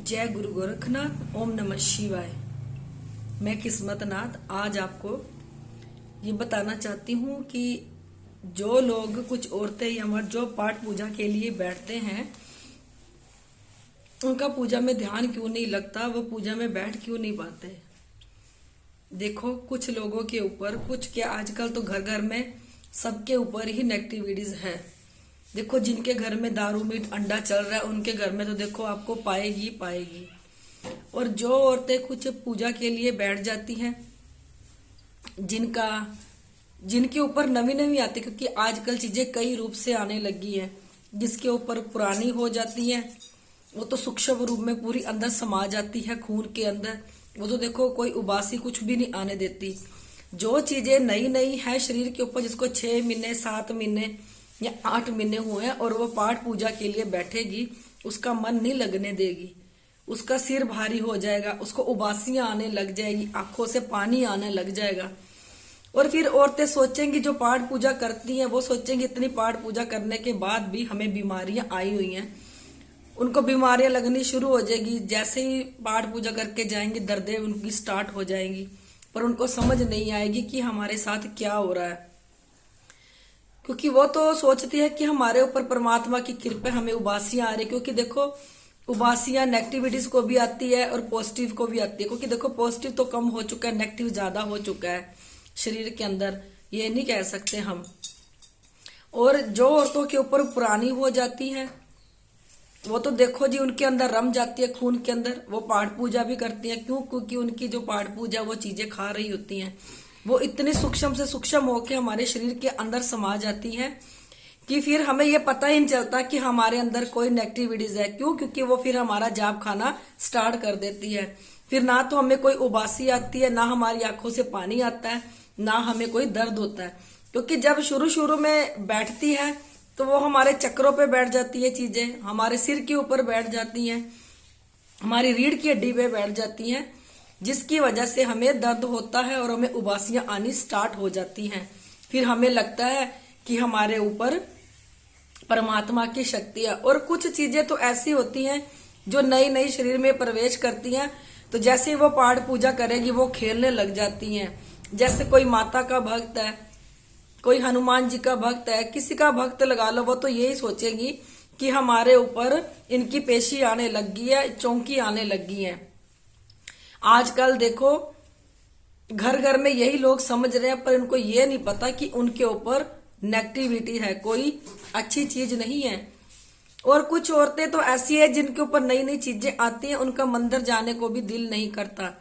जय गुरु गोरखनाथ। ओम नमः शिवाय। मैं किस्मत नाथ आज आपको ये बताना चाहती हूँ कि जो लोग, कुछ औरतें या जो पाठ पूजा के लिए बैठते हैं, उनका पूजा में ध्यान क्यों नहीं लगता, वो पूजा में बैठ क्यों नहीं पाते। देखो, कुछ लोगों के ऊपर, कुछ क्या आजकल तो घर घर में सबके ऊपर ही नेगेटिविटीज है। देखो, जिनके घर में दारू मीट अंडा चल रहा है उनके घर में तो देखो आपको पाएगी पाएगी। और जो औरतें कुछ पूजा के लिए बैठ जाती हैं, जिनके ऊपर नवी नवी आती, क्योंकि आजकल चीजें कई रूप से आने लगी हैं, जिसके ऊपर पुरानी हो जाती है वो तो सूक्ष्म रूप में पूरी अंदर समा जाती है खून के अंदर। वो तो देखो कोई उबासी कुछ भी नहीं आने देती। जो चीजें नई नई है शरीर के ऊपर, जिसको 6 महीने 7 महीने या 8 महीने हुए हैं और वो पाठ पूजा के लिए बैठेगी, उसका मन नहीं लगने देगी, उसका सिर भारी हो जाएगा, उसको उबासियां आने लग जाएगी, आंखों से पानी आने लग जाएगा। और फिर औरतें सोचेंगी, जो पाठ पूजा करती हैं वो सोचेंगी इतनी पाठ पूजा करने के बाद भी हमें बीमारियां आई हुई हैं। उनको बीमारियां लगनी शुरू हो जाएगी। जैसे ही पाठ पूजा करके जाएंगी दर्दें उनकी स्टार्ट हो जाएंगी, पर उनको समझ नहीं आएगी कि हमारे साथ क्या हो रहा है। क्योंकि वो तो सोचती है कि हमारे ऊपर परमात्मा की कृपा, हमें उबासियां आ रही। क्योंकि देखो, उबासियां नेगेटिविटीज को भी आती है और पॉजिटिव को भी आती है। क्योंकि देखो, पॉजिटिव तो कम हो चुका है, नेगेटिव ज्यादा हो चुका है शरीर के अंदर, ये नहीं कह सकते हम। और जो औरतों के ऊपर पुरानी हो जाती है वो तो देखो जी, उनके अंदर रम जाती है खून के अंदर, वो पाठ पूजा भी करती हैं। क्यों? क्योंकि उनकी जो पाठ पूजा वो चीजें खा रही होती हैं, वो इतनी सूक्ष्म से सूक्ष्म होकर हमारे शरीर के अंदर समा जाती हैं कि फिर हमें ये पता ही नहीं चलता कि हमारे अंदर कोई नेगेटिविटीज है। क्यों? क्योंकि वो फिर हमारा जाप खाना स्टार्ट कर देती है। फिर ना तो हमें कोई उबासी आती है, ना हमारी आंखों से पानी आता है, ना हमें कोई दर्द होता है। क्योंकि जब शुरू शुरू में बैठती है तो वो हमारे चक्रों पे बैठ जाती है चीजें, हमारे सिर के ऊपर बैठ जाती हैं, हमारी रीढ़ की हड्डी पे बैठ जाती हैं, जिसकी वजह से हमें दर्द होता है और हमें उबासियां आनी स्टार्ट हो जाती हैं। फिर हमें लगता है कि हमारे ऊपर परमात्मा की शक्ति है। और कुछ चीजें तो ऐसी होती हैं जो नई नई शरीर में प्रवेश करती हैं, तो जैसे ही वो पाठ पूजा करेगी वो खेलने लग जाती हैं। जैसे कोई माता का भक्त है, कोई हनुमान जी का भक्त है, किसी का भक्त लगा लो, वो तो यही सोचेगी कि हमारे ऊपर इनकी पेशी आने लगी है, चौंकी आने लगी है। आजकल देखो, घर घर में यही लोग समझ रहे हैं, पर इनको ये नहीं पता कि उनके ऊपर नेगेटिविटी है, कोई अच्छी चीज नहीं है। और कुछ औरतें तो ऐसी है जिनके ऊपर नई नई चीजें आती हैं, उनका मंदिर जाने को भी दिल नहीं करता,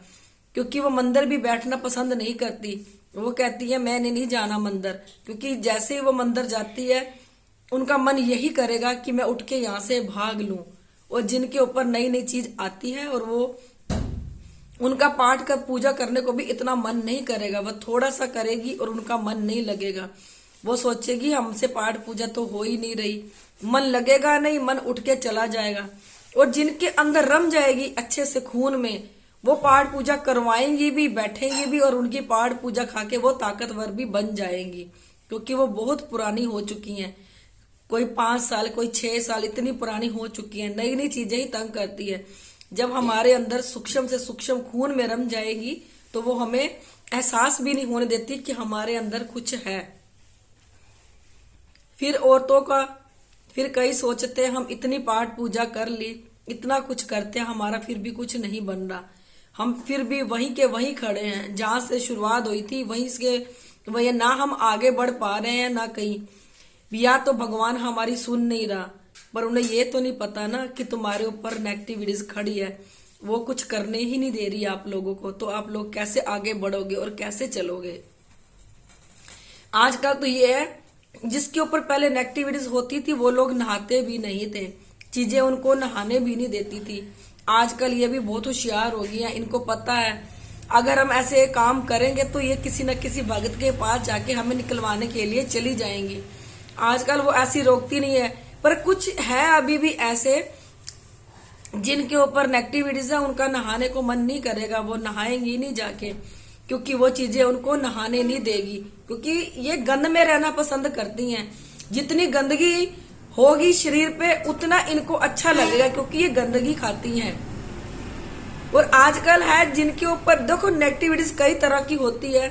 क्योंकि वो मंदिर भी बैठना पसंद नहीं करती। वो कहती है मैंने नहीं जाना मंदिर, क्योंकि जैसे ही वो मंदिर जाती है उनका मन यही करेगा कि मैं उठ के यहाँ से भाग लूं। और जिनके ऊपर नई नई चीज आती है और वो उनका पाठ कर पूजा करने को भी इतना मन नहीं करेगा, वह थोड़ा सा करेगी और उनका मन नहीं लगेगा। वो सोचेगी हमसे पाठ पूजा तो हो ही नहीं रही, मन लगेगा नहीं, मन उठ के चला जाएगा। और जिनके अंदर रम जाएगी अच्छे से खून में, वो पाठ पूजा करवाएंगी भी, बैठेंगी भी, और उनकी पाठ पूजा खा के वो ताकतवर भी बन जाएंगी, क्योंकि वो बहुत पुरानी हो चुकी हैं। कोई 5 साल, कोई 6 साल, इतनी पुरानी हो चुकी है। नई नई चीजें ही तंग करती है। जब हमारे अंदर सूक्ष्म से सूक्ष्म खून में रम जाएगी तो वो हमें एहसास भी नहीं होने देती कि हमारे अंदर कुछ है। फिर औरतों का, फिर कई सोचते हैं हम इतनी पाठ पूजा कर ली, इतना कुछ करते हैं, हमारा फिर भी कुछ नहीं बन रहा, हम फिर भी वहीं के वहीं खड़े हैं, जहां से शुरुआत हुई थी वहीं से वही, ना हम आगे बढ़ पा रहे हैं ना कहीं। या तो भगवान हमारी सुन नहीं रहा, पर उन्हें ये तो नहीं पता ना कि तुम्हारे ऊपर नेगेटिविटीज खड़ी है, वो कुछ करने ही नहीं दे रही आप लोगों को, तो आप लोग कैसे आगे बढ़ोगे और कैसे चलोगे। आजकल तो ये है, जिसके ऊपर पहले नेगेटिविटीज होती थी वो लोग नहाते भी नहीं थे, चीजें उनको नहाने भी नहीं देती थी। आजकल ये भी बहुत होशियार हो गई है, इनको पता है अगर हम ऐसे काम करेंगे तो ये किसी न किसी भगत के पास जाके हमें निकलवाने के लिए चली जाएंगी। आजकल वो ऐसी रोकती नहीं है, पर कुछ है अभी भी ऐसे जिनके ऊपर नेगेटिविटीज है, उनका नहाने को मन नहीं करेगा, वो नहाएंगी नहीं जाके, क्योंकि वो चीजें उनको नहाने नहीं देगी। क्योंकि ये गंद में रहना पसंद करती हैं। जितनी गंदगी होगी शरीर पे उतना इनको अच्छा लगेगा, क्योंकि ये गंदगी खाती हैं। और आजकल है जिनके ऊपर देखो नेगेटिविटीज कई तरह की होती है।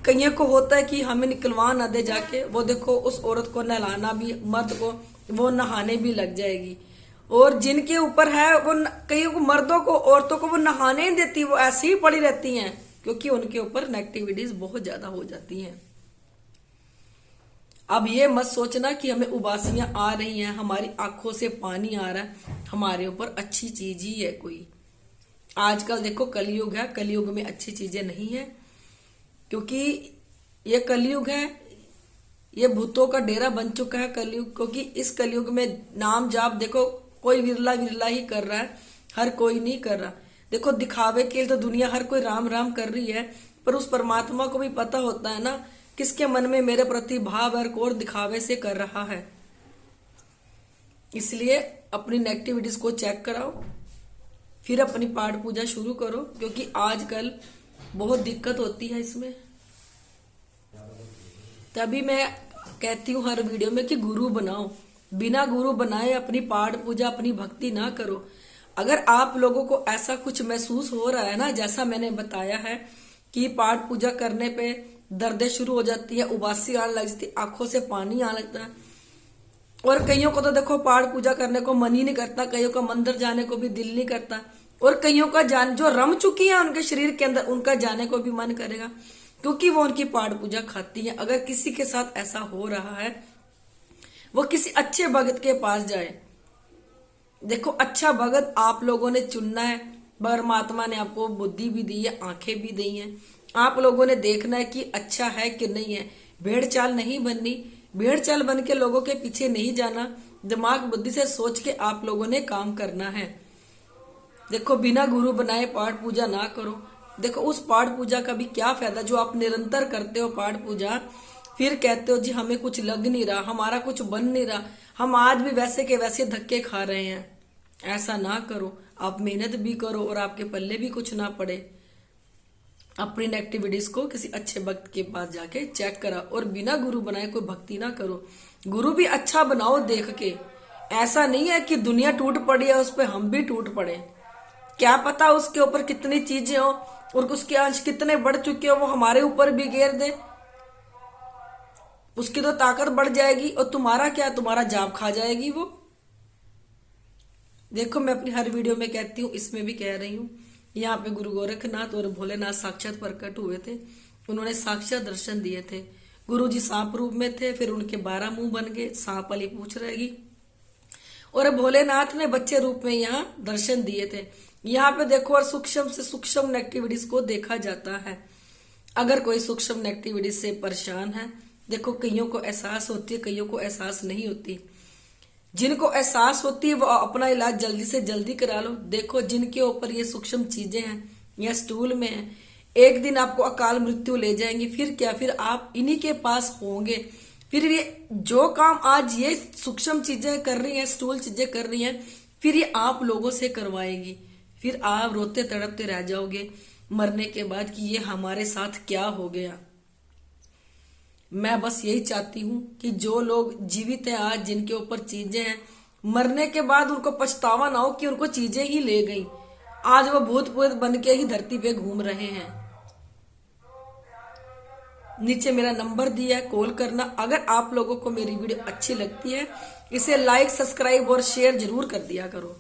कईयों को होता है कि हमें निकलवा ना दे जाके, वो देखो उस औरत को नहलाना भी, मर्द को वो नहाने भी लग जाएगी। और जिनके ऊपर है वो कईयों को, मर्दों को, औरतों को वो नहाने नहीं देती, वो ऐसे ही पड़ी रहती हैं क्योंकि उनके ऊपर नेगेटिविटीज बहुत ज्यादा हो जाती हैं। अब ये मत सोचना कि हमें उबासियां आ रही हैं, हमारी आंखों से पानी आ रहा है, हमारे ऊपर अच्छी चीज ही है कोई। आजकल देखो कलयुग है, कलयुग में अच्छी चीजें नहीं है क्योंकि ये कलयुग है, ये भूतों का डेरा बन चुका है कलयुग। क्योंकि इस कलयुग में नाम जाप देखो कोई विरला विरला ही कर रहा है, हर कोई नहीं कर रहा। देखो दिखावे के लिए तो दुनिया हर कोई राम राम कर रही है, पर उस परमात्मा को भी पता होता है ना किसके मन में मेरे प्रति भाव है, और दिखावे से कर रहा है। इसलिए अपनी नेगेटिविटीज को चेक कराओ, फिर अपनी पाठ पूजा शुरू करो, क्योंकि आजकल बहुत दिक्कत होती है इसमें। तभी मैं कहती हूँ हर वीडियो में कि गुरु बनाओ, बिना गुरु बनाए अपनी पाठ पूजा, अपनी भक्ति ना करो। अगर आप लोगों को ऐसा कुछ महसूस हो रहा है ना, जैसा मैंने बताया है कि पाठ पूजा करने पे दर्दें शुरू हो जाती है, उबासी आने लग जाती है, आंखों से पानी आने लगता है, और कईयों को तो देखो पाठ पूजा करने को मन ही नहीं करता, कईयों का मंदिर जाने को भी दिल नहीं करता, और कईयों का जो रम चुकी है उनके शरीर के अंदर, उनका जाने को भी मन करेगा क्योंकि वो उनकी पाठ पूजा खाती है। अगर किसी के साथ ऐसा हो रहा है, वो किसी अच्छे भगत के पास जाए। देखो अच्छा भगत आप लोगों ने चुनना है, परमात्मा ने आपको बुद्धि भी दी है, आंखें भी दी हैं, आप लोगों ने देखना है कि अच्छा है कि नहीं है। भेड़ चाल नहीं बननी, भेड़ चाल बन के लोगों के पीछे नहीं जाना, दिमाग बुद्धि से सोच के आप लोगों ने काम करना है। देखो बिना गुरु बनाए पाठ पूजा ना करो। देखो उस पाठ पूजा का भी क्या फायदा जो आप निरंतर करते हो पाठ पूजा, फिर कहते हो जी हमें कुछ लग नहीं रहा, हमारा कुछ बन नहीं रहा, हम आज भी वैसे के वैसे धक्के खा रहे हैं। ऐसा ना करो, आप मेहनत भी करो और आपके पल्ले भी कुछ ना पड़े। अपनी नेगेटिविटीज को किसी अच्छे भक्त के पास जाके चेक करा, और बिना गुरु बनाए कोई भक्ति ना करो। गुरु भी अच्छा बनाओ देख के, ऐसा नहीं है कि दुनिया टूट पड़ी है उस पर हम भी टूट पड़े। क्या पता उसके ऊपर कितनी चीजें हो और उसके अंश कितने बढ़ चुके हो, वो हमारे ऊपर भी घेर दे, उसकी तो ताकत बढ़ जाएगी और तुम्हारा क्या, तुम्हारा जाप खा जाएगी वो। देखो मैं अपनी हर वीडियो में कहती हूँ, इसमें भी कह रही हूँ, यहाँ पे गुरु गोरखनाथ और भोलेनाथ साक्षात प्रकट हुए थे, उन्होंने साक्षात दर्शन दिए थे। गुरु जी सांप रूप में थे, फिर उनके 12 मुंह बन गए, सांप वाली पूछ रहेगी, और भोलेनाथ ने बच्चे रूप में यहाँ दर्शन दिए थे। यहाँ पे देखो और सूक्ष्म से सूक्ष्म नेगेटिविटीज को देखा जाता है। अगर कोई सूक्ष्म नेगेटिविटी से परेशान है, देखो कईयों को एहसास होती है, कईयों को एहसास नहीं होती। जिनको एहसास होती है वो अपना इलाज जल्दी से जल्दी करा लो। देखो जिनके ऊपर ये सूक्ष्म चीजें हैं या स्टूल में है, एक दिन आपको अकाल मृत्यु ले जाएंगी, फिर क्या, फिर आप इन्हीं के पास होंगे। फिर ये जो काम आज ये सूक्ष्म चीजें कर रही हैं, स्टूल चीजें कर रही हैं, फिर ये आप लोगों से करवाएगी। फिर आप रोते तड़पते रह जाओगे मरने के बाद कि ये हमारे साथ क्या हो गया। मैं बस यही चाहती हूं कि जो लोग जीवित हैं आज, जिनके ऊपर चीजें हैं, मरने के बाद उनको पछतावा ना हो कि उनको चीजें ही ले गई। आज वो भूत प्रेत बन के ही धरती पे घूम रहे हैं। नीचे मेरा नंबर दिया है, कॉल करना। अगर आप लोगों को मेरी वीडियो अच्छी लगती है, इसे लाइक, सब्सक्राइब और शेयर जरूर कर दिया करो।